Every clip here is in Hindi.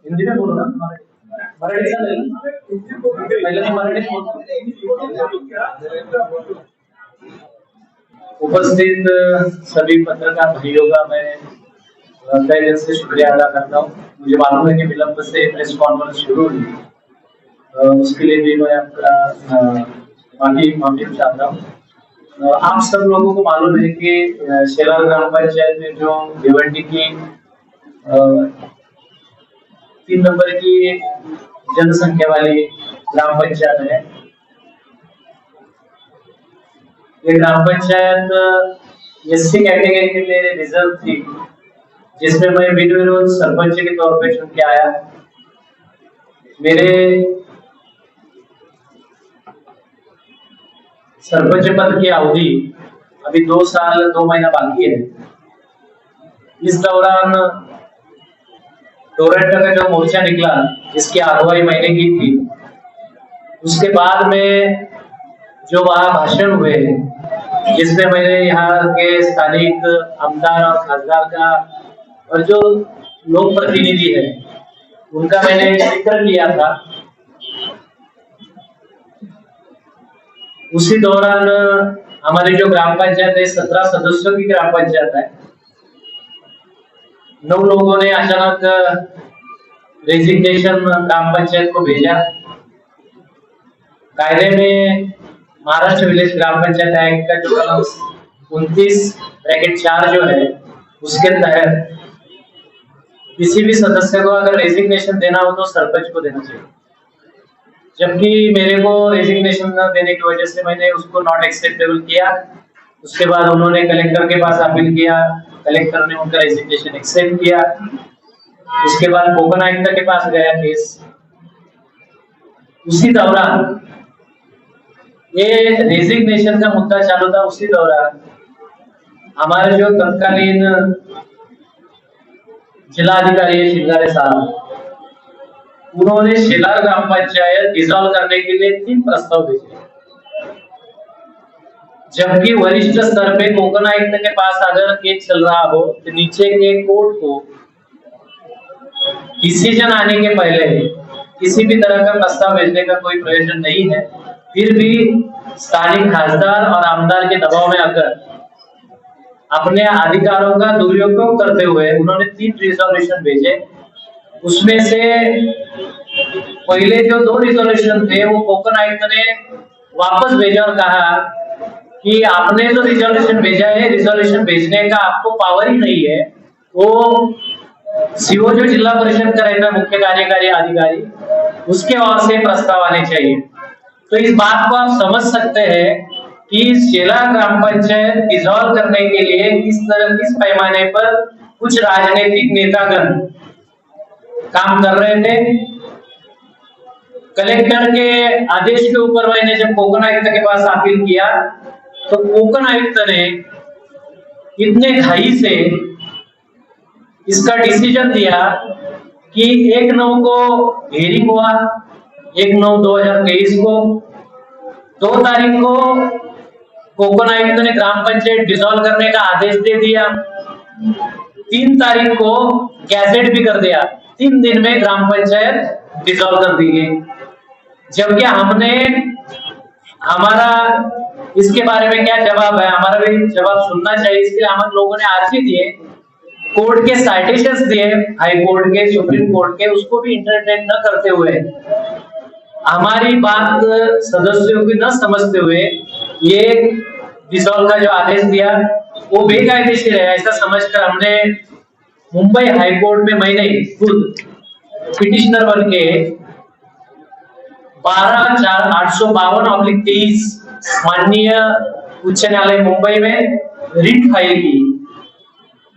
हिंदी में बोलो ना, मराठी चालेल ना? पहले तो मराठीत बोलतो। उपस्थित सभी पत्रकार भाइयों का मैं तहे दिल से शुक्रिया अदा करता हूँ। मुझे मालूम है कि विलंब से प्रेस कॉन्फ्रेंस शुरू हुई, उसके लिए भी मैं आपका माफी चाहता हूँ। आप सब लोगों को मालूम है कि शेलार ग्राम पंचायत में जो भिवंडी की 3 नंबर की जनसंख्या वाली ग्राम पंचायत है। ये ग्राम पंचायत एससी कैटेगरी के लिए रिजर्व थी, जिसमें मैं बिना विरोध सरपंच के तौर पे चुन के आया। मेरे सरपंच पद की अवधि अभी 2 साल 2 महीना बाकी है। इस दौरान टोरंटो का जो मोर्चा निकला, जिसकी अगुवाई मैंने की थी, उसके बाद में जो वहां भाषण हुए, जिसमें मैंने यहाँ के स्थानिक आमदार और खासदार का और जो लोक प्रतिनिधि है उनका मैंने जिक्र किया था। उसी दौरान हमारी जो ग्राम पंचायत है 17 सदस्यों की ग्राम पंचायत है। 9 लोगों ने अचानक रेजिग्नेशन ग्राम पंचायत को भेजा। कायदे में महाराष्ट्र विलेज ग्राम पंचायत एक्ट का जो कलम 29(4) जो है, उसके तहत किसी भी सदस्य को अगर रेजिग्नेशन देना हो तो सरपंच को देना चाहिए। जबकि मेरे को रेजिग्नेशन न देने की वजह से मैंने उसको नॉट एक्सेप्टेबल किया। उसके बाद उन्होंने कलेक्टर के पास अपील किया, कलेक्टर ने उनका रेजिग्नेशन एक्सेप्ट किया। उसके बाद कोकन आयुक्त के पास गया केस। उसी दौरान ये रेजिग्नेशन का मुद्दा चालू था। उसी दौरान हमारे जो तत्कालीन जिलाधिकारी है शिंगारे साहब, उन्होंने शेलार ग्राम पंचायत डिसॉल्व करने के लिए 3 प्रस्ताव भेजे। जबकि वरिष्ठ स्तर पे कोकन आयुक्त के पास अगर केस चल रहा हो तो नीचे के कोर्ट को डिसीजन आने के पहले किसी भी तरह का प्रस्ताव भेजने का कोई प्रयोजन नहीं है। फिर भी स्थानिक खासदार और आमदार के दबाव में आकर अपने अधिकारों का दुरुपयोग करते हुए उन्होंने 3 रिजोल्यूशन भेजे। उसमें से पहले जो 2 रिजोल्यूशन थे वो कोकन आयुक्त ने वापस भेजा और कहा कि आपने जो रिजोल्यूशन भेजा है, रिजोल्यूशन भेजने का आपको पावर ही नहीं है। वो सीओ जो जिला परिषद का रहता है, मुख्य कार्यकारी अधिकारी, उसके ओर से प्रस्ताव आने चाहिए। तो इस बात को आप समझ सकते हैं कि शेलार ग्राम पंचायत डिसॉल्व करने के लिए किस पैमाने पर कुछ राजनीतिक नेतागण काम कर रहे थे। कलेक्टर के आदेश के ऊपर मैंने जब कोकन आयुक्त के पास अपील किया तो कोकन आयुक्त ने इतने घाई से इसका डिसीजन दिया कि 1/9 को हियरिंग हुआ, 1/9/2023 को। 2 तारीख को कोकन आयुक्त ने ग्राम पंचायत डिसॉल्व करने का आदेश दे दिया। 3 तारीख को गैजेट भी कर दिया। 3 दिन में ग्राम पंचायत डिसॉल्व कर दी गई। जबकि हमने हमारा इसके बारे में क्या जवाब है, हमारा भी जवाब सुनना चाहिए। इसके लिए हम लोगों ने आर्जी दिए, कोर्ट के साइटेशंस दिए, हाई कोर्ट के, सुप्रीम कोर्ट के, उसको भी इंटरटेन न करते हुए, हमारी बात सदस्यों की न समझते हुए ये डिसॉल्व का जो आदेश दिया वो बेकायदेशीर है ऐसा समझकर हमने मुंबई हाई कोर्ट में मैंने खुद पिटिशनर बन के 12/852/23 माननीय उच्च न्यायालय मुंबई में रिट फाइल की,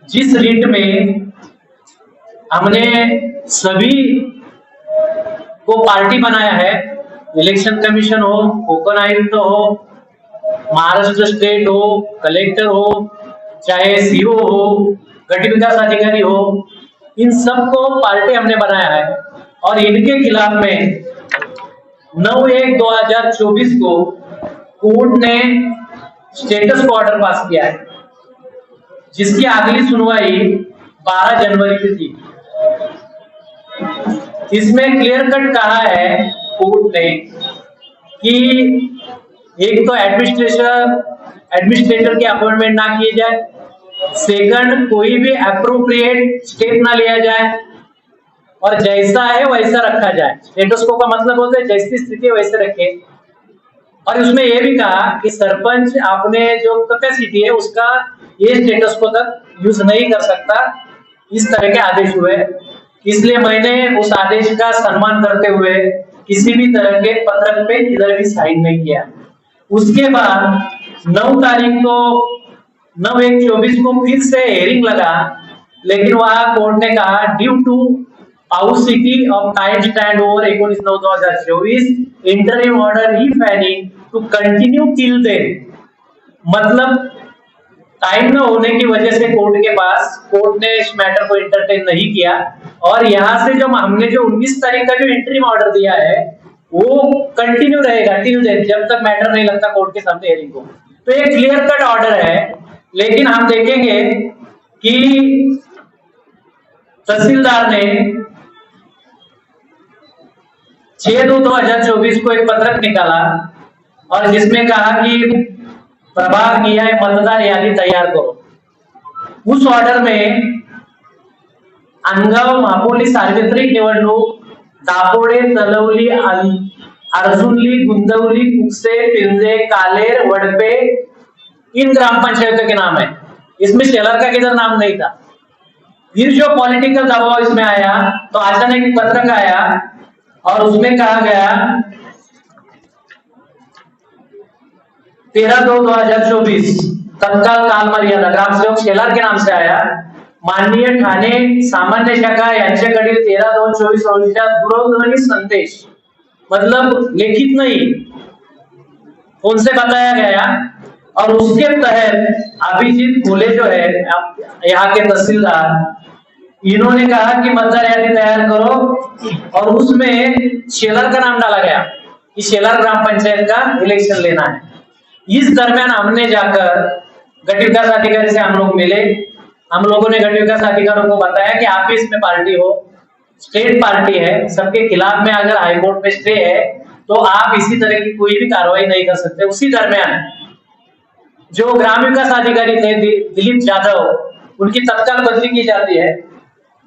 जिस रिट में हमने सभी को पार्टी बनाया है। इलेक्शन कमीशन हो, कोकन आयुक्त हो, महाराष्ट्र स्टेट हो, कलेक्टर हो, चाहे सीओ हो, गट विकास अधिकारी हो, इन सबको पार्टी हमने बनाया है। और इनके खिलाफ में 9/1/2024 को कोर्ट ने स्टेटस को ऑर्डर पास किया है, जिसकी अगली सुनवाई 12 जनवरी की थी। इसमें क्लियर कट कहा है कोर्ट ने कि एक तो एडमिनिस्ट्रेटर की अपॉइंटमेंट ना किए जाए, सेकंड कोई भी अप्रोप्रिएट स्टेप ना लिया जाए, और जैसा है वैसा रखा जाए। स्टेटस को का मतलब होता है जैसी स्थिति वैसे रखे। और उसमें यह भी कहा कि सरपंच अपने जो कैपेसिटी है उसका ये स्टेटस को तक यूज नहीं कर सकता। इस तरह के आदेश हुए, इसलिए मैंने उस आदेश का सम्मान करते हुए किसी भी तरह के पत्रक पे इधर भी साइन नहीं किया। उसके बाद 9 तारीख को 9/1/24 को फिर से हेयरिंग लगा, लेकिन वहां कोर्ट ने कहा due to paucity of time stand over 19/9/2024 interim order if any to continue till then। मतलब टाइम न होने की वजह से कोर्ट ने इस मैटर को इंटरटेन नहीं किया, और यहाँ से जो हमने जो 19 तारीख का जो इंटरिम ऑर्डर दिया है वो कंटिन्यू रहेगा टिल देन, जब तक मैटर नहीं लगता कोर्ट के सामने हेयरिंग को। तो एक क्लियर कट ऑर्डर है, लेकिन हम देखेंगे कि तहसीलदार ने 6/2/2024 को एक पत्रक निकाला और जिसमें कहा कि प्रभाग किया है मतदार यादी तैयार करो। उस ऑर्डर में अनगाव महापोली सार्वत्रिक निवडणूक, दापोडे, तलवली, अर्जुनली, गुंदवली, कुकसे, पिंजे, कालेर, वडपे इन ग्राम पंचायतों के नाम है। इसमें शेलर का किधर नाम नहीं था। फिर जो पॉलिटिकल दबाव इसमें आया तो अचानक एक पत्रक आया और उसमें कहा गया 13/2/2024 तत्काल काल मर्यादा ग्रामसेवक शेलार के नाम से आया। माननीय ठाणे सामान्य शाखा यांच्याकडील 13/2/24 रोजीचा दूरध्वनी संदेश, मतलब लिखित नहीं, उनसे बताया गया। और उसके तहत अभिजीत भोले जो है यहाँ के तहसीलदार, इन्होंने कहा कि मतदार यादी तैयार करो, और उसमें शेलर का नाम डाला गया कि शेलर ग्राम पंचायत का इलेक्शन लेना है। इस दरमियान हमने जाकर गट विकास अधिकारी से हम लोग मिले। हम लोगों ने गट विकास अधिकारियों को बताया कि आप भी इसमें पार्टी हो, स्टेट पार्टी है, सबके खिलाफ में अगर हाईकोर्ट में स्टे है तो आप इसी तरह की कोई भी कार्रवाई नहीं कर सकते। उसी दरमियान जो ग्राम विकास अधिकारी थे दिलीप यादव, उनकी तत्काल बदली की जाती है।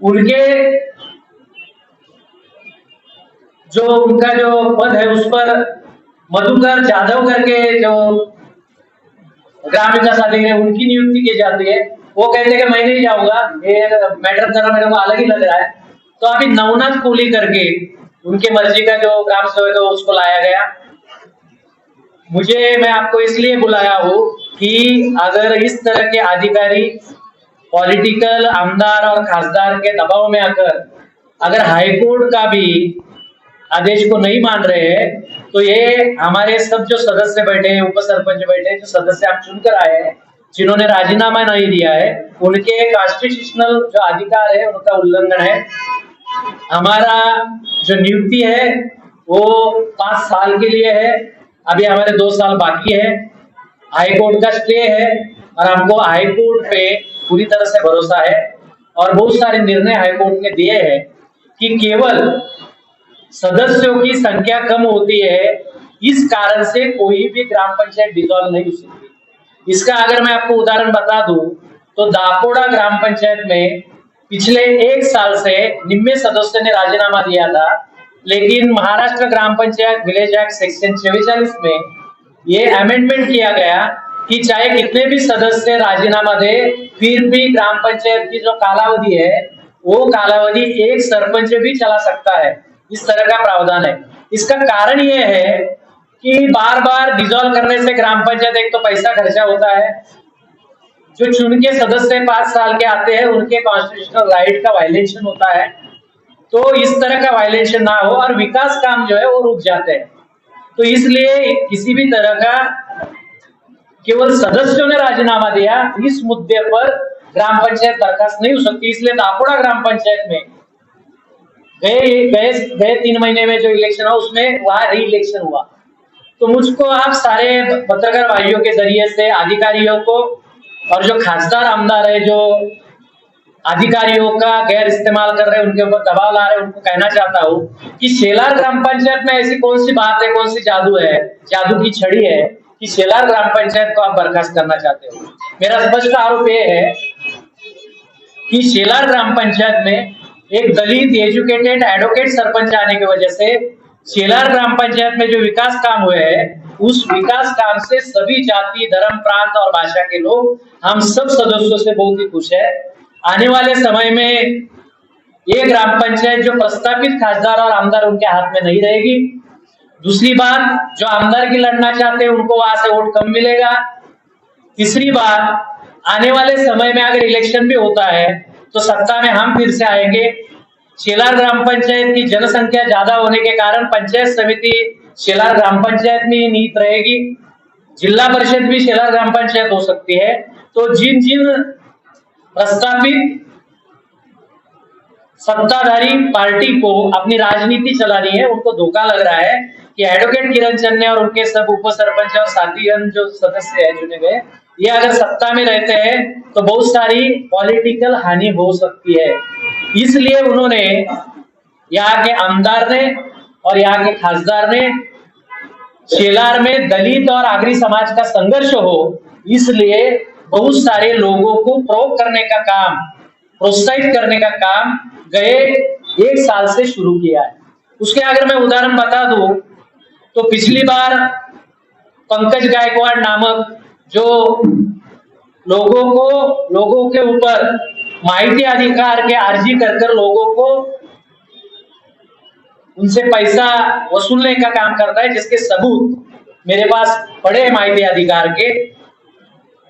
उनके जो उनका जो पद है उस पर मधुकर जाधव करके जो ग्राम विकास अधिकारी उनकी नियुक्ति की जाती है। वो कहते हैं कि मैं नहीं जाऊंगा, ये मैटर जरा मेरे को अलग ही लग रहा है। तो अभी नवनाथ कोहली करके उनकी मर्जी का जो ग्राम सेवक है उसको लाया गया। मैं आपको इसलिए बुलाया हूँ कि अगर इस तरह के अधिकारी पॉलिटिकल आमदार और खासदार के दबाव में आकर अगर हाईकोर्ट का भी आदेश को नहीं मान रहे हैं तो ये हमारे सब जो सदस्य बैठे हैं, उप सरपंच बैठे हैं, जो सदस्य आप चुनकर आए हैं, जिन्होंने राजीनामा नहीं दिया है, उनके कॉन्स्टिट्यूशनल जो अधिकार है उनका उल्लंघन है। हमारा जो नियुक्ति है वो 5 साल के लिए है, अभी हमारे 2 साल बाकी है। हाईकोर्ट का स्टे है और हमको हाईकोर्ट पे पूरी तरह से भरोसा है, और बहुत सारे निर्णय हाईकोर्ट ने दिए हैं कि केवल सदस्यों की संख्या कम होती है, इस कारण से कोई भी ग्राम पंचायत डिसॉल्व नहीं हो सकती। इसका अगर मैं आपको उदाहरण बता दूं तो दापोड़ा ग्राम पंचायत में पिछले 1 साल से 90 सदस्यों ने राजीनामा दिया था, लेकिन महाराष्ट्र ग्राम पंचायत विलेज एक्ट सेक्शन 44 में ये अमेंडमेंट किया गया कि चाहे कितने भी सदस्य राजीनामा दे, फिर भी ग्राम पंचायत की जो कालावधि है वो कालावधि एक सरपंच भी चला सकता है। इस तरह का प्रावधान है। इसका कारण ये है कि बार बार डिसॉल्व करने से ग्राम पंचायत एक तो पैसा खर्चा होता है, जो चुन के सदस्य 5 साल के आते हैं उनके कॉन्स्टिट्यूशनल राइट का वायलेशन होता है। तो इस तरह का वायलेशन ना हो और विकास काम जो है वो रुक जाते हैं। तो इसलिए किसी भी तरह का केवल सदस्यों ने राजीनामा दिया, इस मुद्दे पर ग्राम पंचायत बर्खास्त नहीं हो सकती। इसलिए दापोड़ा ग्राम पंचायत में गए 3 महीने में जो इलेक्शन हुआ उसमें वहां री इलेक्शन हुआ। तो मुझको आप सारे पत्रकार भाइयों के जरिए से अधिकारियों को और जो खासदार आमदार है जो अधिकारियों का गैर इस्तेमाल कर रहे हैं, उनके ऊपर दबाव ला रहे हैं, उनको कहना चाहता हूँ कि शेलार ग्राम पंचायत में ऐसी कौन सी बात है, कौन सी जादू है, जादू की छड़ी है कि शेलार ग्राम पंचायत को आप बर्खास्त करना चाहते हो। मेरा स्पष्ट आरोप ये है कि शेलार ग्राम पंचायत में एक दलित एजुकेटेड एडवोकेट सरपंच आने की वजह से शेलार ग्राम पंचायत में जो विकास काम हुए हैं, उस विकास काम से सभी जाति, धर्म, प्रांत और भाषा के लोग, हम सब सदस्यों से बहुत ही खुश है। आने वाले समय में ये ग्राम पंचायत जो प्रस्तावित खासदार और आमदार उनके हाथ में नहीं रहेगी। दूसरी बात, जो आमदार की लड़ना चाहते हैं उनको वहां से वोट कम मिलेगा। तीसरी बात, आने वाले समय में अगर इलेक्शन भी होता है तो सत्ता में हम फिर से आएंगे। शेलार ग्राम पंचायत की जनसंख्या ज्यादा होने के कारण पंचायत समिति शेलार ग्राम पंचायत में ही निहित रहेगी। जिला परिषद भी शेलार ग्राम पंचायत हो सकती है। तो जिन जिन प्रस्तावित सत्ताधारी पार्टी को अपनी राजनीति चलानी है, उनको धोखा लग रहा है कि एडवोकेट किरण चन्ने और उनके सब उप सरपंच और साथीगण जो सदस्य है चुने गए, ये अगर सत्ता में रहते हैं तो बहुत सारी पॉलिटिकल हानि हो सकती है। इसलिए उन्होंने, यहाँ के आमदार ने और यहाँ के खासदार ने, शेलार में दलित और आगरी समाज का संघर्ष हो, इसलिए बहुत सारे लोगों को प्रोक करने का काम, प्रोत्साहित करने का काम गए 1 साल से शुरू किया है। उसके अगर मैं उदाहरण बता दूं तो पिछली बार पंकज गायकवाड़ नामक जो लोगों के ऊपर माहिती अधिकार के अर्जी कर लोगों को उनसे पैसा वसूलने का काम करता है, जिसके सबूत मेरे पास पड़े हैं माहिती अधिकार के।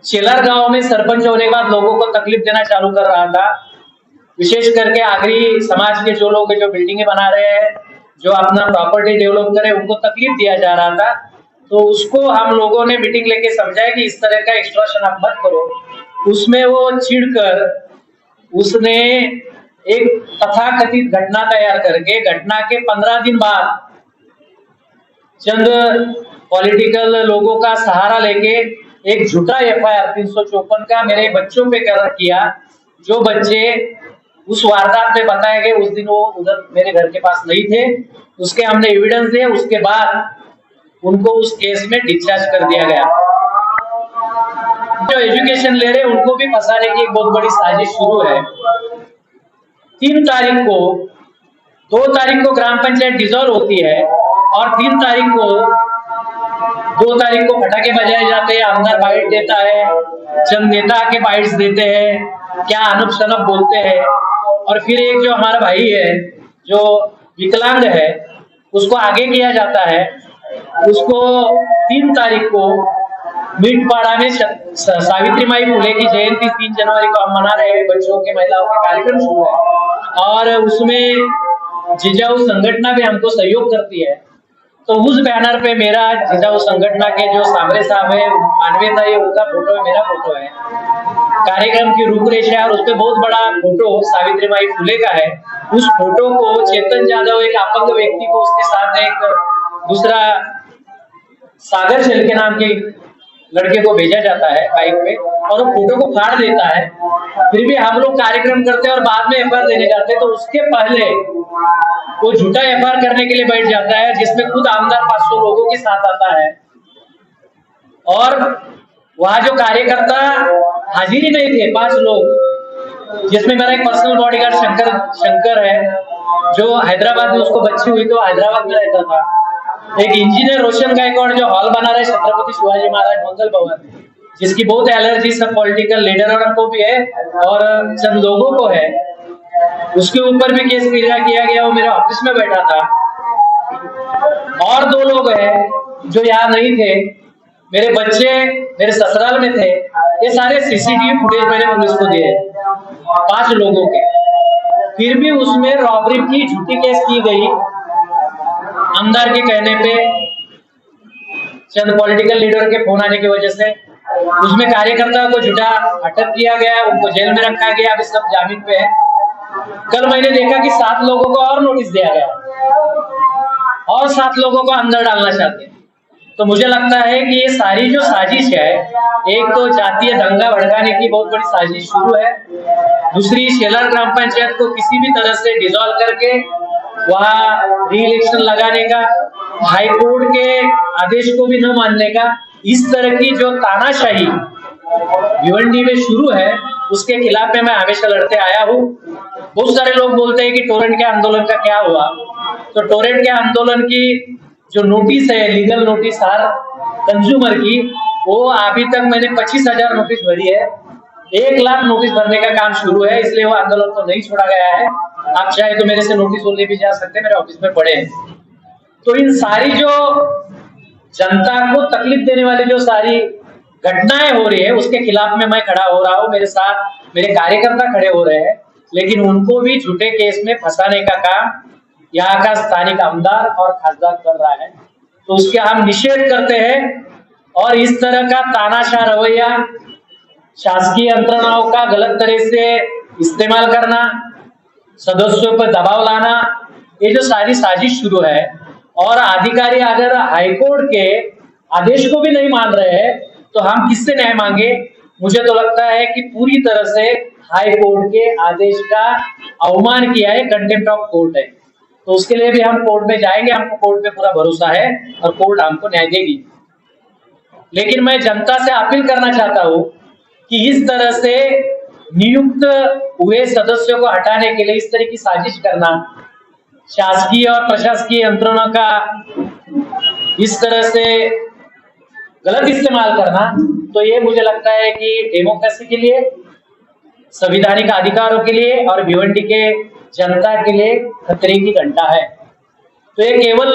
शेलार गांव में सरपंच होने के बाद लोगों को तकलीफ देना चालू कर रहा था, विशेष करके आगरी समाज के जो लोग जो बिल्डिंगें बना रहे हैं, जो अपना प्रॉपर्टी डेवलप करे, उनको तकलीफ दिया जा रहा था। तो उसको हम लोगों ने मीटिंग लेके समझाया कि इस तरह का एक्सटॉर्शन आप मत करो। उसमें वो चिढ़कर उसने एक तथाकथित घटना तैयार करके, घटना के 15 दिन बाद चंद पॉलिटिकल लोगों का सहारा लेके एक झूठा FIR 354 का मेरे बच्चों पे किया। जो बच्चे उस वारदात में बताए गए, उस दिन वो उधर मेरे घर के पास नहीं थे, उसके हमने एविडेंस दिए। उसके बाद उनको उस केस में डिस्चार्ज कर दिया गया। जो एजुकेशन ले रहे उनको भी फंसाने की एक बहुत बड़ी साजिश शुरू है। 2 तारीख को ग्राम पंचायत डिसॉल्व होती है और 2 तारीख को पटाखे बजाए जाते हैं, आमदार बाइट देता है, चंद नेता के बाइट्स देते हैं, क्या अनूप शनूप बोलते हैं, और फिर एक जो हमारा भाई है जो विकलांग है उसको आगे किया जाता है। उसको 3 तारीख को मीटपाड़ा में सावित्री माई फुले की जयंती 3 जनवरी को हम मना रहे हैं, बच्चों के, महिलाओं के कार्यक्रम शुरू है और उसमें जिजाऊ संगठन भी हमको सहयोग करती है। तो उस बैनर पे मेरा, जिजाऊ संगठन के जो सामरे साहब है, मानवीयता है, उनका फोटो है, मेरा फोटो है, कार्यक्रम की रूपरेखा और उसपे बहुत बड़ा फोटो सावित्री माई फुले का है। उस फोटो को चेतन जाधव, एक अपंग व्यक्ति को, उसके साथ एक दूसरा सागर चल के नाम के लड़के को भेजा जाता है बाइक पे और वो फोटो को फाड़ देता है। फिर भी हम लोग कार्यक्रम करते हैं और बाद में FIR देने जाते हैं, तो उसके पहले वो झूठा FIR करने के लिए बैठ जाता है, जिसमें खुद आमदार 500 लोगों के साथ आता है और वहां जो कार्यकर्ता हाजिर ही नहीं थे 5 लोग, जिसमें मेरा एक पर्सनल बॉडीगार्ड शंकर है जो हैदराबाद में, उसको बच्ची हुई तो हैदराबाद में रहता था। एक इंजीनियर रोशन गायकवाड़ जो हॉल बना रहे छत्रपति शिवाजी महाराज मंगल भवन, जिसकी बहुत एलर्जी सब पॉलिटिकल लीडरों को भी है और चंद लोगों को है, उसके ऊपर भी केस किया गया। वो मेरे ऑफिस में बैठा था। और 2 लोग हैं जो यहाँ नहीं थे, मेरे बच्चे मेरे ससुराल में थे। ये सारे CCTV फुटेज मैंने पुलिस को दिए 5 लोगों के। फिर भी उसमें रॉबरी की झूठी केस की गई आमदार के कहने पे, चंद पॉलिटिकल लीडर के फोन आने की वजह से। उसमें कार्यकर्ता को झूठा अटक किया गया, उनको जेल में रखा गया, अभी सब जामीन पे है। कल मैंने देखा कि 7 लोगों को और नोटिस दिया गया और 7 लोगों को अंदर डालना चाहते हैं। तो मुझे लगता है कि ये सारी जो साजिश है, एक तो जातीय दंगा भड़काने की बहुत बड़ी साजिश शुरू है, दूसरी शेलार ग्राम पंचायत को किसी भी तरह से डिसॉल्व करके वहाँ री इलेक्शन लगाने का, हाई कोर्ट के आदेश को भी न मानने का, इस तरह की जो तानाशाही भिवंडी में शुरू है, उसके खिलाफ में मैं हमेशा लड़ते आया हूँ। बहुत सारे लोग बोलते हैं कि टोरेंट के आंदोलन का क्या हुआ, तो टोरेंट के आंदोलन की जो नोटिस है, लीगल नोटिस हर कंज्यूमर की, वो अभी तक मैंने 25,000 नोटिस भरी है, 1 लाख नोटिस भरने का काम शुरू है, इसलिए वो आंदोलन तो नहीं छोड़ा गया है। आप चाहे तो मेरे से नोटिस ले भी जा सकते हैं, मेरे ऑफिस में पड़े हैं। तो इन सारी जो जनता को तकलीफ देने वाली जो सारी घटनाएं हो रही है, उसके खिलाफ में मैं खड़ा हो रहा हूँ, मेरे साथ मेरे कार्यकर्ता खड़े हो रहे हैं, लेकिन उनको भी झूठे केस में फंसाने का काम यहाँ का स्थानिक आमदार और खासदार कर रहा है। तो उसके हम निषेध करते हैं और इस तरह का तानाशाह रवैया, शासकीय यंत्रणाओं का गलत तरह से इस्तेमाल करना, सदस्यों पर दबाव लाना, ये जो सारी साजिश शुरू है, और अधिकारी अगर हाईकोर्ट के आदेश को भी नहीं मान रहे हैं तो हम किससे न्याय मांगे। मुझे तो लगता है कि पूरी तरह से हाई कोर्ट के आदेश का अवमान किया है, कंटेम्प्ट ऑफ कोर्ट है। तो उसके लिए भी हम कोर्ट में जाएंगे, हमको कोर्ट पे पूरा भरोसा है और कोर्ट हमको न्याय देगी। लेकिन मैं जनता से अपील करना चाहता हूँ कि इस तरह से नियुक्त हुए सदस्यों को हटाने के लिए इस तरह की साजिश करना, शासकीय और प्रशासकीय यंत्रणों का इस तरह से गलत इस्तेमाल करना, तो ये मुझे लगता है कि डेमोक्रेसी के लिए, संवैधानिक अधिकारों के लिए और भिवंडी के जनता के लिए खतरे की घंटा है। तो ये केवल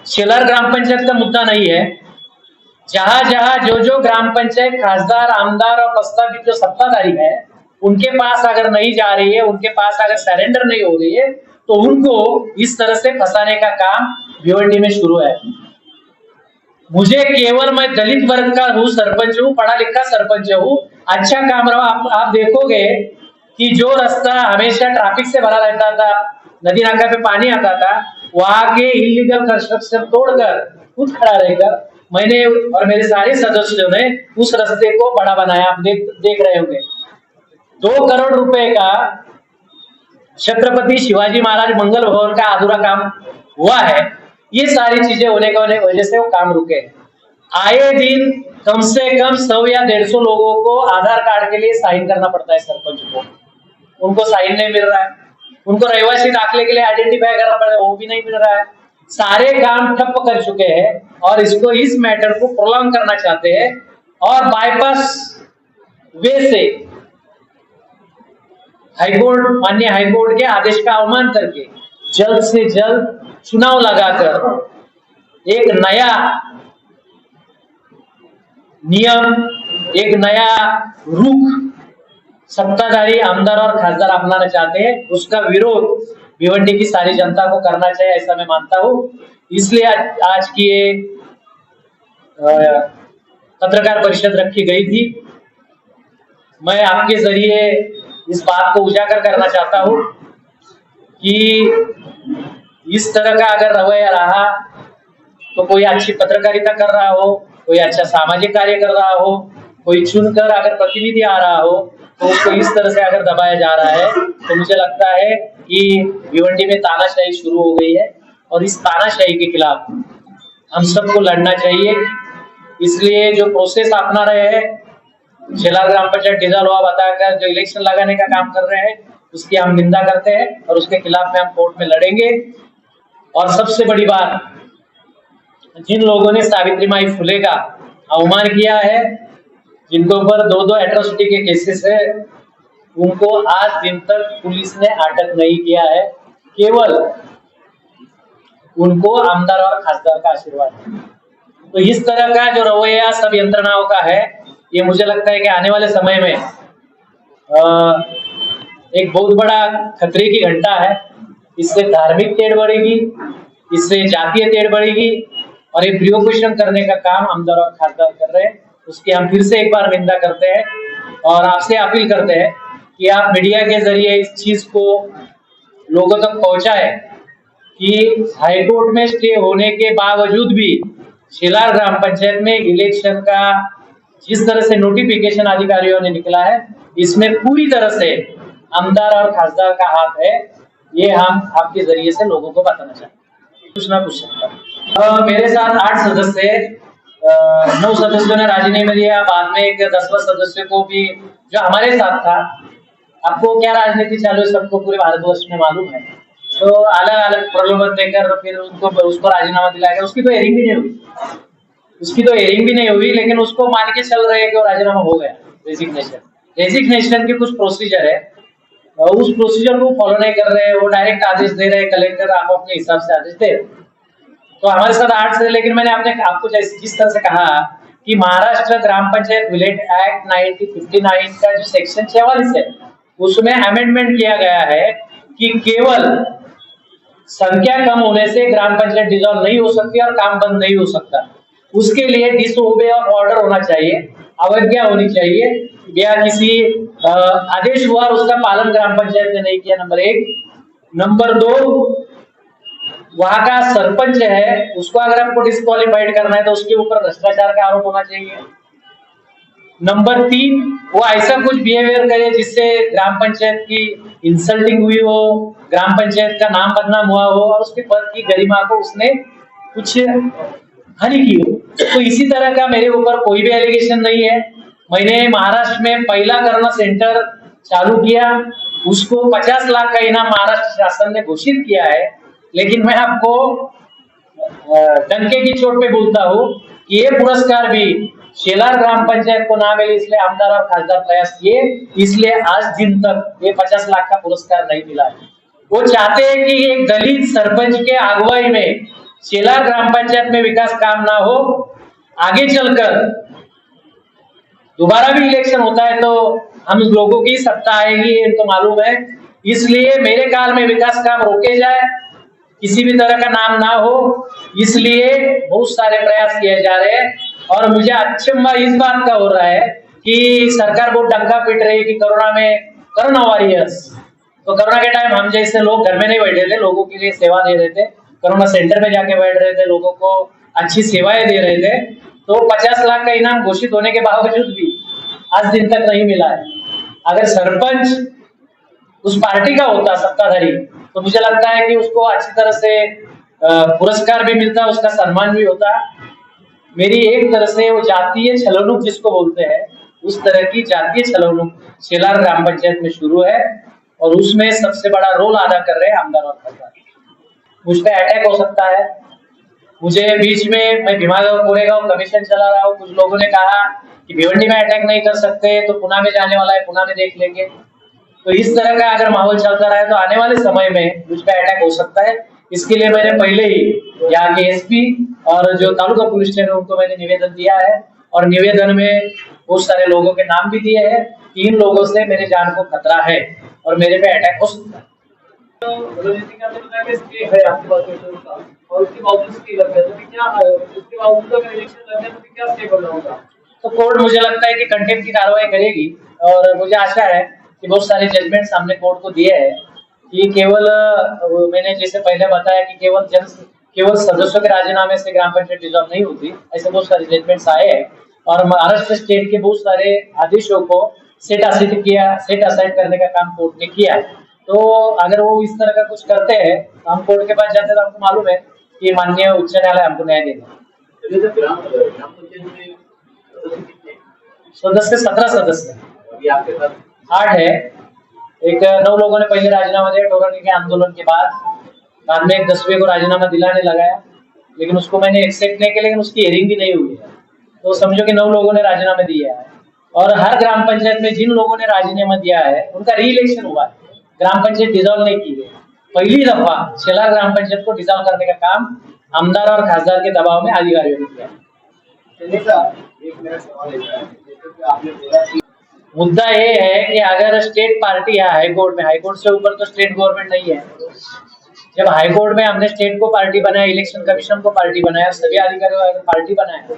शेलार ग्राम पंचायत का मुद्दा नहीं है। जहां जहां जो ग्राम पंचायत खासदार, आमदार और प्रस्तावित जो सत्ताधारी है, उनके पास अगर नहीं जा रही है, उनके पास अगर सरेंडर नहीं हो रही है, तो उनको इस तरह से फंसाने का काम भिवंडी में शुरू है। मुझे केवल, मैं दलित वर्ग का हूँ, सरपंच हूँ, पढ़ा लिखा सरपंच हूँ, अच्छा काम रहा। आप देखोगे कि जो रास्ता हमेशा ट्रैफिक से भरा रहता था, नदी नाका पे पानी आता था, वहां के इलीगल कंस्ट्रक्शन तोड़कर, खुद खड़ा रहकर मैंने और मेरे सारे सदस्यों ने उस रास्ते को बड़ा बनाया। आप देख रहे होंगे 2 करोड़ रुपए का छत्रपति शिवाजी महाराज मंगल भवन का अधूरा काम हुआ है। ये सारी चीजें होने की वजह से वो काम रुके। आए दिन कम से कम 100 या 150 लोगों को आधार कार्ड के लिए साइन करना पड़ता है सरपंच को, उनको साइन नहीं मिल रहा है। उनको रहवासी दाखिले के लिए आइडेंटिफाई करना पड़ता है, वो भी नहीं मिल रहा है। सारे काम ठप कर चुके हैं और इसको, इस मैटर को प्रोलॉन्ग करना चाहते हैं और बाईपास वे से हाईकोर्ट, माननीय हाईकोर्ट के आदेश का अवमान करके जल्द से जल्द चुनाव लगाकर एक नया नियम, एक नया रुख सत्ताधारी आमदार और खासदार अपनाना चाहते हैं। उसका विरोध भिवंडी की सारी जनता को करना चाहिए, ऐसा मैं मानता हूँ। इसलिए आज की ये पत्रकार परिषद रखी गई थी। मैं आपके जरिए इस बात को उजागर करना चाहता हूँ कि इस तरह का अगर रवैया रहा तो कोई अच्छी पत्रकारिता कर रहा हो, कोई अच्छा सामाजिक कार्य कर रहा हो, कोई चुनकर अगर प्रतिनिधि आ रहा हो, तो उसको इस तरह से अगर दबाया जा रहा है, तो मुझे लगता है कि भिवंडी में तानाशाही शुरू हो गई है और इस तानाशाही के खिलाफ हम सबको लड़ना चाहिए। इसलिए जो प्रोसेस अपना रहे हैं, शेलार ग्राम पंचायत डिसॉल्व हुआ बताकर जो इलेक्शन लगाने का काम कर रहे हैं, उसकी हम निंदा करते हैं और उसके खिलाफ में हम कोर्ट में लड़ेंगे। और सबसे बड़ी बात, जिन लोगों ने सावित्री माई फुले का अवमान किया है, जिनके ऊपर 2-2 एट्रोसिटी के केसेस है, उनको आज दिन तक पुलिस ने अटक नहीं किया है। केवल उनको आमदार और खासदार का आशीर्वाद है। तो इस तरह का जो रवैया सब यंत्रणाओं का है, ये मुझे लगता है कि आने वाले समय में एक बहुत बड़ा खतरे की घंटा है। इससे धार्मिक तेड़ बढ़ेगी, इससे जातीय तेड़ बढ़ेगी और ये प्रियोपेशन करने का काम आमदार और खासदार कर रहे हैं। उसकी हम फिर से एक बार निंदा करते हैं और आपसे अपील करते हैं कि आप मीडिया के जरिए इस चीज को लोगों तक पहुंचाएं कि हाईकोर्ट में स्टे होने के बावजूद भी शेलार ग्राम पंचायत में इलेक्शन का जिस तरह से नोटिफिकेशन अधिकारियों ने निकला है, इसमें पूरी तरह से आमदार और खासदार का हाथ है। ये हम आपके जरिए से लोगों को बताना चाहते हैं। कुछ ना कुछ मेरे साथ 8 सदस्य, 9 सदस्यों ने राजीनामा दिया, बाद में एक 10वां सदस्य को भी जो हमारे साथ था। आपको क्या राजनीति चालू है सबको पूरे भारतवर्ष में मालूम है, तो अलग अलग प्रलोभन देकर फिर उसको राजीनामा दिलाया गया। उसकी तो हेयरिंग भी नहीं हुई, लेकिन उसको मान के चल रहे हैं कि वो राजीनामा हो गया। रेजिग्नेशन की कुछ प्रोसीजर है, और उस प्रोसीजर को फॉलो नहीं कर रहे, वो डायरेक्ट आदेश दे रहे, कलेक्टर आप अपने हिसाब से आदेश दे। तो हमारे साथ 8 से, लेकिन मैंने आपको जिस तरह से कहा कि महाराष्ट्र ग्राम पंचायत विलेज एक्ट 1959 का जो सेक्शन 44 है, उसमें अमेंडमेंट किया गया है कि केवल संख्या कम होने से ग्राम पंचायत डिसॉल्व नहीं हो सकती और काम बंद नहीं हो सकता। उसके लिए डिसओबे ऑफ ऑर्डर होना चाहिए, अवज्ञा होनी चाहिए, या किसी आदेश हुआ और उसका पालन ग्राम पंचायत ने नहीं किया, नंबर 1। नंबर 2, वहां का सरपंच है, उसको अगर आपको डिस्क्वालिफाइड करना है तो उसके ऊपर भ्रष्टाचार का आरोप होना चाहिए। नंबर 3, वो ऐसा कुछ बिहेवियर करे जिससे ग्राम पंचायत की इंसल्टिंग हुई हो, ग्राम पंचायत का नाम बदनाम हुआ हो और उसके पद की गरिमा को उसने कुछ हानि की हो। तो इसी तरह का मेरे ऊपर कोई भी एलिगेशन नहीं है। मैंने महाराष्ट्र में पहला कोरोना सेंटर चालू किया, उसको 50 लाख का इनाम महाराष्ट्र शासन ने घोषित किया है। लेकिन मैं आपको डंके की चोट पे बोलता हूँ कि ये पुरस्कार भी शेलार ग्राम पंचायत को ना मिले, इसलिए आमदार और खासदार प्रयास किए, इसलिए आज दिन तक ये 50 लाख का पुरस्कार नहीं मिला है। वो चाहते हैं कि एक दलित सरपंच के अगुवाई में शेलार ग्राम पंचायत में विकास काम ना हो, आगे चलकर दोबारा भी इलेक्शन होता है तो हम लोगों की सत्ता आएगी, इनको मालूम है। इसलिए मेरे काल में विकास काम रोके जाए, किसी भी तरह का नाम ना हो, इसलिए बहुत सारे प्रयास किए जा रहे हैं। और मुझे अचंभा इस बात का हो रहा है कि सरकार बहुत डंका पीट रही है कि कोरोना वॉरियर्स। तो कोरोना के टाइम हम जैसे लोग घर में नहीं बैठे थे, लोगों के लिए सेवा दे रहे थे, कोरोना सेंटर में जाके बैठ रहे थे, लोगों को अच्छी सेवाएं दे रहे थे। तो 50 लाख का इनाम घोषित होने के बावजूद भी आज दिन तक नहीं मिला है। अगर सरपंच उस पार्टी का होता सत्ताधारी, तो मुझे लगता है कि उसको अच्छी तरह से पुरस्कार भी मिलता, उसका सम्मान भी होता। मेरी एक तरह से वो जातीय छलोनुक जिसको बोलते हैं, उस तरह की जातीय छलोनुक शेलार ग्राम पंचायत में शुरू है, और उसमें सबसे बड़ा रोल अदा कर रहे हैं आमदार और खासदार। मुझ पे अटैक हो सकता है। मुझे बीच में मैं भीमागांव कोरेगांव कमीशन चला रहा हूँ, कुछ लोगों ने कहा कि भिवंडी में अटैक नहीं कर सकते तो पुणे में जाने वाला है, पुणे में देख लेंगे। तो इस तरह का अगर माहौल चलता रहा तो आने वाले समय में मुझ पे अटैक हो सकता है। इसके लिए मैंने पहले ही यहाँ के एसपी और जो तालुका पुलिस स्टेशन उनको मैंने निवेदन दिया है, और निवेदन में बहुत सारे लोगों के नाम भी दिए हैं। 3 लोगों से मेरे जान को खतरा है और मेरे पे अटैक हो सकता है। तो कोर्ट मुझे लगता है कि कंटेम्प्ट की कार्रवाई करेगी, और मुझे आशा है कि बहुत सारे जजमेंट सामने कोर्ट को दिए हैं कि केवल मैंने जैसे पहले बताया कि केवल सदस्यों के राजीनामे से ग्राम पंचायत डिसॉल्व नहीं होती, ऐसे बहुत सारे जजमेंट्स आए हैं। और महाराष्ट्र स्टेट के बहुत सारे आदेशों को सेट असाइड करने का काम कोर्ट ने किया है। तो अगर वो इस तरह का कुछ करते हैं तो हम कोर्ट के पास जाते हैं, तो आपको मालूम है कि माननीय उच्च न्यायालय हमको न्याय देगा। सदस्य 17 सदस्य 8 है। एक 9 लोगों ने पहले राजीनामा दिया टोरंटी के आंदोलन के बाद में एक 10वें को राजीनामा दिलाने लगाया, लेकिन उसको मैंने एक्सेप्ट नहीं किया, लेकिन उसकी हियरिंग भी नहीं हुई है। तो समझो कि 9 लोगों ने राजीनामा दिया है, और हर ग्राम पंचायत में जिन लोगों ने राजीनामा दिया है उनका री इलेक्शन हुआ है, ग्राम पंचायत डिसॉल्व नहीं की गई। पहली दफा शेलार ग्राम पंचायत को डिसॉल्व करने का काम आमदार और खासदार के दबाव में अधिकारियों ने किया। मुद्दा ये है कि अगर स्टेट पार्टी है हाईकोर्ट से ऊपर तो स्टेट गवर्नमेंट नहीं है। जब हाईकोर्ट में हमने स्टेट को पार्टी बनाया, इलेक्शन कमीशन को पार्टी बनाया, सभी अधिकारियों को पार्टी बनाया,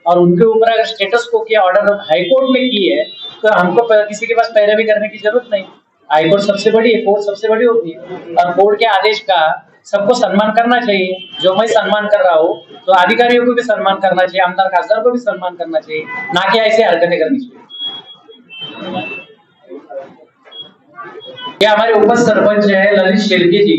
और उनके ऊपर अगर स्टेटस को किया, ऑर्डर हाईकोर्ट में की है, तो हमको किसी के पास पैरवी करने की जरूरत नहीं। हाईकोर्ट सबसे बड़ी है, कोर्ट सबसे बड़ी होती है, और कोर्ट के आदेश का सबको सम्मान करना चाहिए। जो मैं सम्मान कर रहा हूँ तो अधिकारियों को भी सम्मान करना चाहिए, आमदार खासदार को भी सम्मान करना चाहिए, ना कि ऐसी हरकतें करनी चाहिए। ये हमारे उप सरपंच है ललित शेरके जी,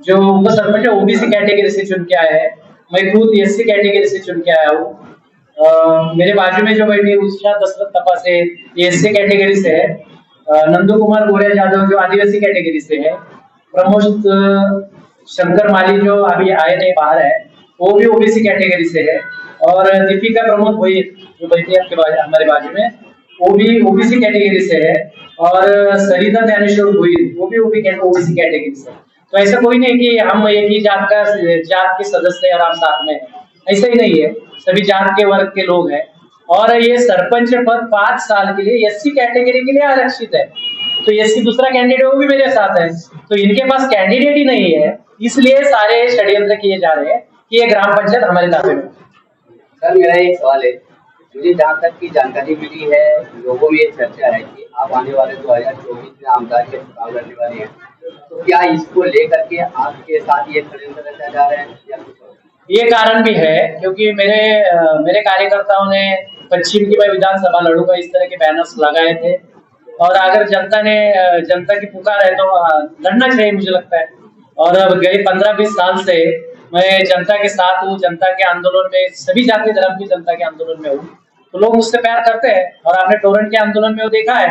जो उप सरपंच है ओबीसी कैटेगरी से चुन के आए हैं। मैं खुद एससी कैटेगरी से चुन के आया हूँ। मेरे बाजू में जो बैठी उषा दशरथ तपा से एससी कैटेगरी से है। नंदू कुमार गोरे यादव जो आदिवासी कैटेगरी से है। प्रमोद शंकर माली जो अभी आए थे बाहर है, वो भी ओबीसी कैटेगरी से है। और दीपिका प्रमोद भोई जो बैठी है हमारे बाजू में, वो भी ओबीसी कैटेगरी से है। और सरिता ज्ञानेश्वर भोई वो भी ओबीसी कैटेगरी से है। तो ऐसा कोई नहीं कि हम एक ही जात के सदस्य और हम साथ में, ऐसा ही नहीं है, सभी जात के वर्ग के लोग हैं। और ये सरपंच पद 5 साल के लिए एससी कैटेगरी के लिए आरक्षित है। तो एससी दूसरा कैंडिडेट वो भी मेरे साथ है, तो इनके पास कैंडिडेट ही नहीं है, इसलिए सारे षड्यंत्र किए जा रहे हैं कि ये ग्राम पंचायत हमारे दावे में। सर मेरा एक सवाल है, मुझे जहाँ तक की जानकारी मिली है, लोगों में ये चर्चा है कि आप आने वाले 2024 में आमदार के चुनाव लड़ने वाले हैं, तो क्या इसको लेकर के आपके साथ ये षड्यंत्र रचा जा रहा है या कुछ? ये कारण भी है क्योंकि मेरे कार्यकर्ताओं ने पश्चिम की मैं विधानसभा लड़ूंगा इस तरह के बैनर्स लगाए थे। और अगर जनता की पुकार है तो लड़ना चाहिए मुझे लगता है। और अब गए 15-20 साल से मैं जनता के साथ हूँ, जनता के आंदोलन में, सभी जाति धर्म की जनता के आंदोलन में हूँ, तो लोग मुझसे प्यार करते हैं। और आपने टोरेंट के आंदोलन में वो देखा है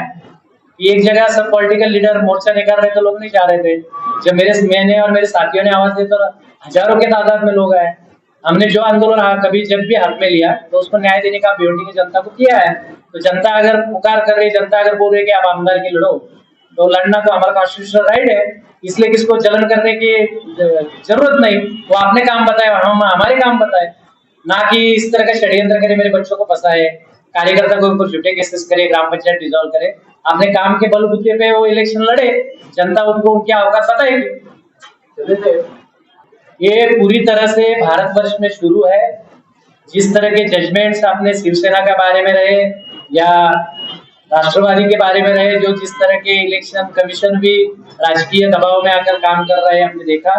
कि एक जगह सब पॉलिटिकल लीडर मोर्चा निकाल रहे थे, लोग नहीं जा रहे थे। जब मैंने और मेरे साथियों ने आवाज दी तो हजारों के तादाद में लोग आए। हमने जो आंदोलन कभी जब भी हाथ में लिया तो उसको न्याय देने का भिवंडी की जनता को किया है। तो जनता अगर पुकार कर रही, जनता अगर बोल रही है कि आप आमदार की लड़ो, तो लड़ना तो हमारा कॉन्स्टिट्यूशनल राइट है। इसलिए किसको जलन करने की जरूरत नहीं, वो अपने काम बताए, हम हमारे काम बताए, ना कि इस तरह का षड्यंत्र करे, मेरे बच्चों को फंसाए, कार्यकर्ता को ऊपर झूठे केसेस करे, ग्राम पंचायत डिसॉल्व करे। अपने काम के बलबूते पे वो इलेक्शन लड़े, जनता उनको उनकी औकात बताएगी। ये पूरी तरह से भारतवर्ष में शुरू है। जिस तरह के जजमेंट्स आपने शिवसेना के बारे में रहे या राष्ट्रवादी के बारे में रहे, जो जिस तरह के इलेक्शन कमीशन भी राजकीय दबाव में आकर काम कर रहे हैं, हमने देखा।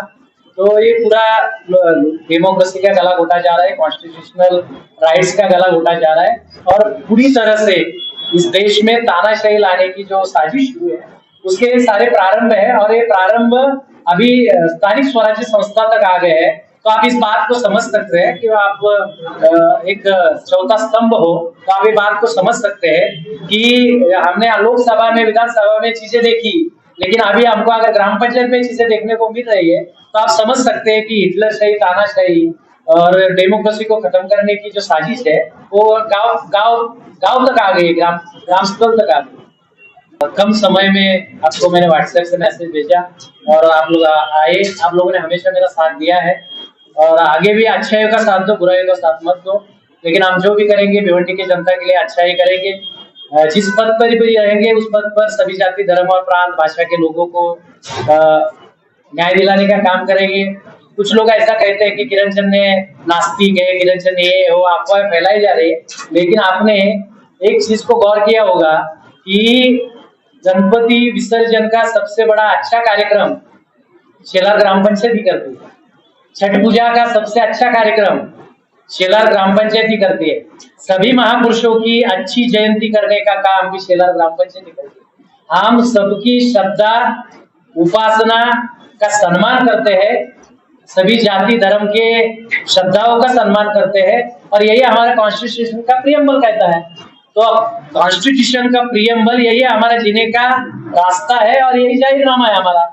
तो ये पूरा डेमोक्रेसी का गला घोटा जा रहा है, कॉन्स्टिट्यूशनल राइट्स का गला घोटा जा रहा है। और पूरी तरह से इस देश में तानाशाही लाने की जो साजिश हुई है उसके सारे प्रारंभ है। और ये प्रारंभ अभी स्थानिक स्वराज्य संस्था तक आ गए हैं। तो आप इस बात को समझ सकते हैं कि आप एक चौथा स्तंभ हो, तो आप ये बात को समझ सकते हैं कि हमने लोकसभा में, विधानसभा में चीजें देखी, लेकिन अभी हमको अगर ग्राम पंचायत में चीजें देखने को मिल रही है, तो आप समझ सकते हैं कि हिटलरशाही, तानाशाही और डेमोक्रेसी को खत्म करने की जो साजिश है वो गांव तक आ गई, ग्राम स्तर तक आ गई। कम समय में आपको मैंने व्हाट्सएप से मैसेज भेजा और आप लोग आए। आप लोगों ने हमेशा मेरा साथ दिया है और आगे भी अच्छाई का साथ दो, बुराई का साथ मत दो। लेकिन हम जो भी करेंगे भिवंडी की जनता के लिए अच्छा ही करेंगे। जिस पद पर भी रहेंगे उस पद पर सभी जाति, धर्म और प्रांत, भाषा के लोगों को न्याय दिलाने का काम करेंगे। कुछ लोग ऐसा कहते हैं कि किरण चंद ने नास्तिक है, किरण चंद ये वो अफवाह फैलाई जा रही है। लेकिन आपने एक चीज को गौर किया होगा कि गणपति विसर्जन का सबसे बड़ा अच्छा कार्यक्रम शेलार ग्राम पंचायत ही करती है। छठ पूजा का सबसे अच्छा कार्यक्रम शेलार ग्राम पंचायत ही करती है। सभी महापुरुषों की अच्छी जयंती करने का काम भी शेलार ग्राम पंचायत ही करती है। हम सबकी श्रद्धा, उपासना का सम्मान करते हैं, सभी जाति धर्म के श्रद्धाओं का सम्मान करते हैं और यही हमारा कॉन्स्टिट्यूशन का प्रियम्बल कहता है। तो कॉन्स्टिट्यूशन का प्रियम्बल यही हमारा जीने का रास्ता है और यही जाहिरनामा है हमारा।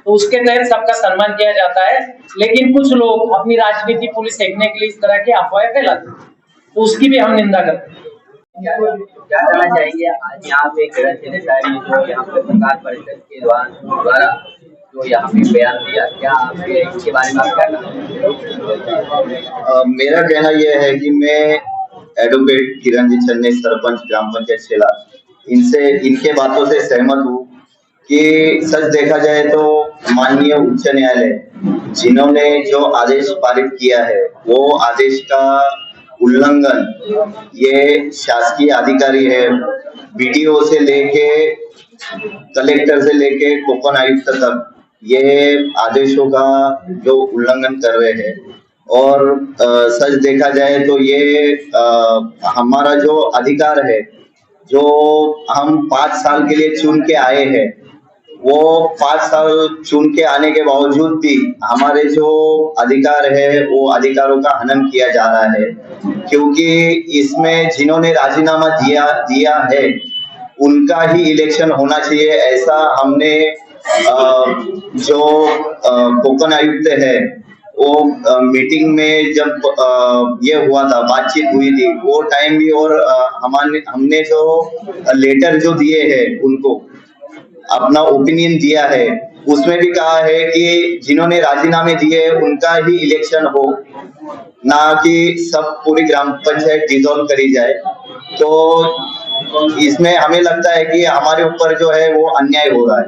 तो उसके तहत सबका सम्मान किया जाता है। लेकिन कुछ लोग अपनी राजनीति पुलिस फेंकने के लिए इस तरह की अफवाहें फैलाते हैं, तो उसकी भी हम निंदा करते हैं। क्या कहना चाहेंगे आज यहाँ पे किरण चंद साहब जो यहाँ पे पत्रकार परिषद के द्वारा जो यहाँ पे बयान दिया, क्या आपके इसके बारे में आप क्या कहना? मेरा कहना यह है कि मैं एडवोकेट किरण चंद सरपंच ग्राम पंचायत शेलार, इनके बातों से सहमत हूँ कि सच देखा जाए तो माननीय उच्च न्यायालय जिन्होंने जो आदेश पारित किया है वो आदेश का उल्लंघन ये शासकीय अधिकारी है, बीडीओ से लेके कलेक्टर से लेके टोकन आयुक्त तक ये आदेशों का जो उल्लंघन कर रहे हैं। और सच देखा जाए तो ये हमारा जो अधिकार है, जो हम 5 साल के लिए चुन के आए हैं, वो 5 साल चुन के आने के बावजूद भी हमारे जो अधिकार है वो अधिकारों का हनन किया जा रहा है। क्योंकि इसमें जिन्होंने राजीनामा दिया है उनका ही इलेक्शन होना चाहिए, ऐसा हमने जो कोकण आयुक्त है वो मीटिंग में जब ये हुआ था, बातचीत हुई थी वो टाइम भी, और हमने जो लेटर जो दिए हैं उनको अपना ओपिनियन दिया है, उसमें भी कहा है कि जिन्होंने राजीनामे दिए उनका ही इलेक्शन हो, ना कि सब पूरी ग्राम पंचायत डिसॉल्व करी जाए। तो इसमें हमें लगता है कि हमारे ऊपर जो है वो अन्याय हो रहा है।